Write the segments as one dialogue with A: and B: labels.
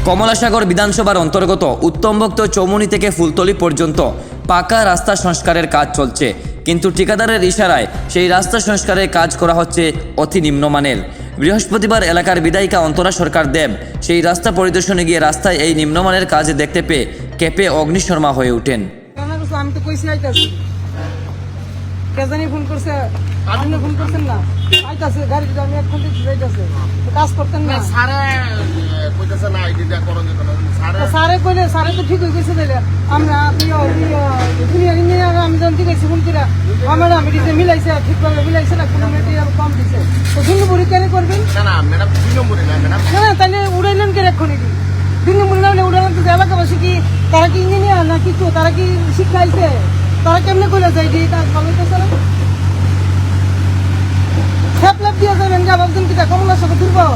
A: কমলাসাগর বিধানসভার অন্তর্গত উত্তমভক্ত চৌমুনি থেকে ফুলতলি পর্যন্ত পাকা রাস্তা সংস্কারের কাজ চলছে, কিন্তু ঠিকাদারের ইশারায় সেই রাস্তা সংস্কারের কাজ করা হচ্ছে অতি নিম্নমানের। বৃহস্পতিবার এলাকার বিধায়িকা অন্তরা সরকার দেব সেই রাস্তা পরিদর্শনে গিয়ে রাস্তায় এই নিম্নমানের কাজ দেখতে পেয়ে কেঁপে অগ্নিশর্মা হয়ে ওঠেন।
B: আমি তো কইছি আইতাছি, কে জানি ফোন করছে, আপনি ফোন করছেন না, আইতাছে গাড়ি আমি এখন থেকে যাইতাছে, কাজ করতেন না
C: সারে কইতাছে না আইডিয়া করন যেন
B: সারে কইলে সারে তো ঠিক হয়ে গেছে। তাইলে আমরা ইঞ্জিনিয়ার আমি যখন ঠিক আছে ফোন করে আমার আমি দিতে মিলাইছে, ঠিকভাবে মিলাইছে না, কোনো মেটেরিয়াল কম দিছে, তো 2 নম্বরে কেন করবেন?
C: না না ম্যাডাম 2 নম্বরে না ম্যাডাম,
B: না তাহলে উড়াইলেন কে রাখুন? 2 নম্বরে না উড়াইলেন তো এলাকাবাসী কি তারা কি ইঞ্জিনিয়ার না কিছু, তারা কি শিক্ষাইছে, তারা কেমনে করে যায় যে কাজ ভালো হইতেছে না? খেপলাপ দিয়ে যাবেন যে ভাবছেন কি কমলার সাথে দুর্বল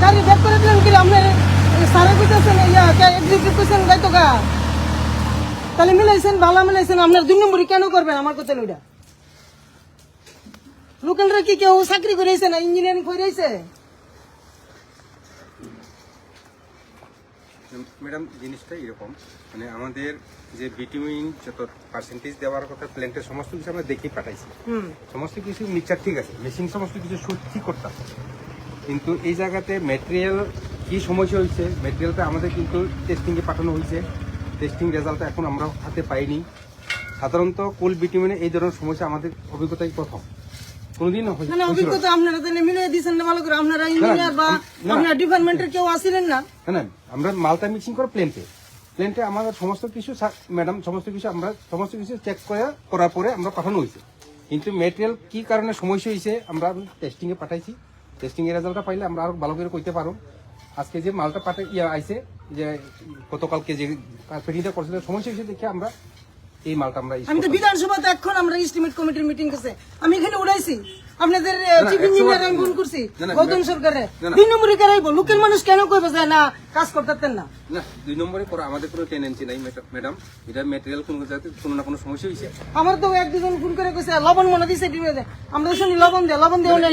B: গাড়ি ব্যাক করে দিলেন কি আপনার সারে কইতেছেন এক্সিকিউটিভ কইছেন যাইতো গা, তাহলে মিলাইছেন ভালো মিলাইছেন, আপনার 2 নম্বরই কেন করবেন? আমার কথা ওইটা লোকালরা কি কেউ চাকরি করেছে না ইঞ্জিনিয়ারিং করেছে?
D: ম্যাডাম জিনিসটা এরকম, মানে আমাদের যে ভিটামিন যত পার্সেন্টেজ দেওয়ার কথা প্ল্যান্টের সমস্ত কিছু আমরা দেখে পাঠাইছি, সমস্ত কিছু মিক্সচার ঠিক আছে, মেশিন সমস্ত কিছু ঠিক করতাম, কিন্তু এই জায়গাতে ম্যাটেরিয়াল কি সমস্যা হয়েছে, ম্যাটেরিয়ালটা আমাদের কিন্তু টেস্টিংয়ে পাঠানো হয়েছে, টেস্টিং রেজাল্টটা এখন আমরা হাতে পাইনি। সাধারণত কুল ভিটামিনে এই ধরনের সমস্যা আমাদের অভিজ্ঞতাই প্রথম, কোনোদিন
B: অভিজ্ঞতা আপনারা তাহলে মিলিয়ে দিচ্ছেন না ভালো করে, আপনারা ইঞ্জিনিয়ার বা আপনার ডিপার্টমেন্টের কেউ আসিলেন না?
D: না আমরা মালটা মিক্সিং করে প্লেন্টে আমাদের সমস্ত কিছু ম্যাডাম সমস্ত কিছু আমরা সমস্ত কিছু চেক করার পরে আমরা পাঠানো হয়েছে, কিন্তু ম্যাটেরিয়াল কি কারণে সমস্যা হয়েছে আমরা টেস্টিংয়ে পাঠাইছি, টেস্টিং এর রেজাল্টটা পাইলে আমরা আরো ভালো করে কইতে পারো। আজকে যে মালটা আইছে যে গতকালকে যে পেটিংটা করছিল সমস্যা হয়েছে দেখে আমরা এই মালটা আমরা
B: আমি তো বিধানসভাতে এখন আমরা এস্টিমেট কমিটির মিটিং করছে, আমি এখানে উড়াইছি আপনাদের চিফ ইঞ্জিনিয়ার আমি ফোন করছি গৌতম সরকারে 2 নম্বরে কেরাইব, লোকের মানুষ কেন কইবে যে না কাজ করতেন না?
D: না 2 নম্বরে করা আমাদের কোনো টেন্ডেন্সি নাই ম্যাডাম, এটা ম্যাটেরিয়াল কোনো না কোনো সমস্যা হয়েছে।
B: আমার তো 1-2 জন ফোন করে কইছে লবণ মনে দিছে দিবে, আমরা শুনি লবণ দেও নাই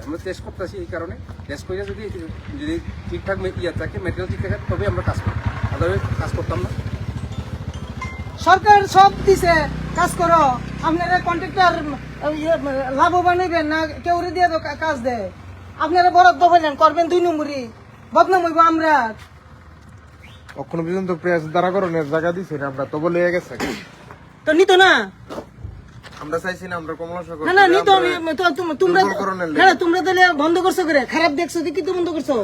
D: আমরা টেস্ট করতেছি, এই কারণে টেস্ট করে যদি ঠিকঠাক থাকে ম্যাটেরিয়াল ঠিক থাকে তবে আমরা কাজ করব, আদারওয়াইজ কাজ করতাম না।
B: সরকার সব দিছে কাজ করো, আপনারা কন্ট্রাক্টর লাভবান হইবেন না, কেউ দিয়ে কাজ দেয়, আপনারা বরাদ্দ বলেন করবেন 2 নম্বরই বদনাম হইব। আমরা
C: এখন পর্যন্ত প্রেস দ্বারা করণের জায়গা দিছি না, আমরা তো বলে গেছে
B: তো নিত না,
C: আমরা চাইছি না আমরা কমলাসাগর
B: না নিত তোমরা হ্যাঁ তোমরা তাহলে বন্ধ করছো করে, খারাপ দেখছো কি তো বন্ধ করছো?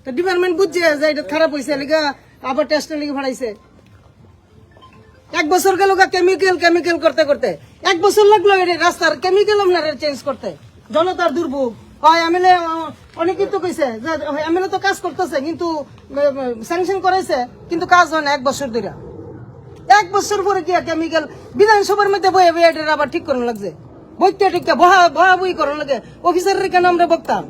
B: তো ডিপার্টমেন্ট বুঝছে যে এটা খারাপ হয়েছে লিগা আবার টেস্টের লিগে ভাড়াইছে। 1 বছর গেল কেমিক্যাল করতে 1 বছর লাগলো রাস্তার কেমিক্যাল আপনারা চেঞ্জ করতে। জনতার দুর্ভোগ হয় এমএলএ অনেকেই তো কইছে যে এমএলএ তো কাজ করতেছে কিন্তু স্যাংশন করেছে কিন্তু কাজ হয় না 1 বছর ধরে। 1 বছর পরে কি কেমিক্যাল বিধানসভার মধ্যে বয়ে এটা আবার ঠিক করানো লাগছে, বইতে ঠিক বই করানো লাগে, অফিসারের কেন আমরা বকতাম?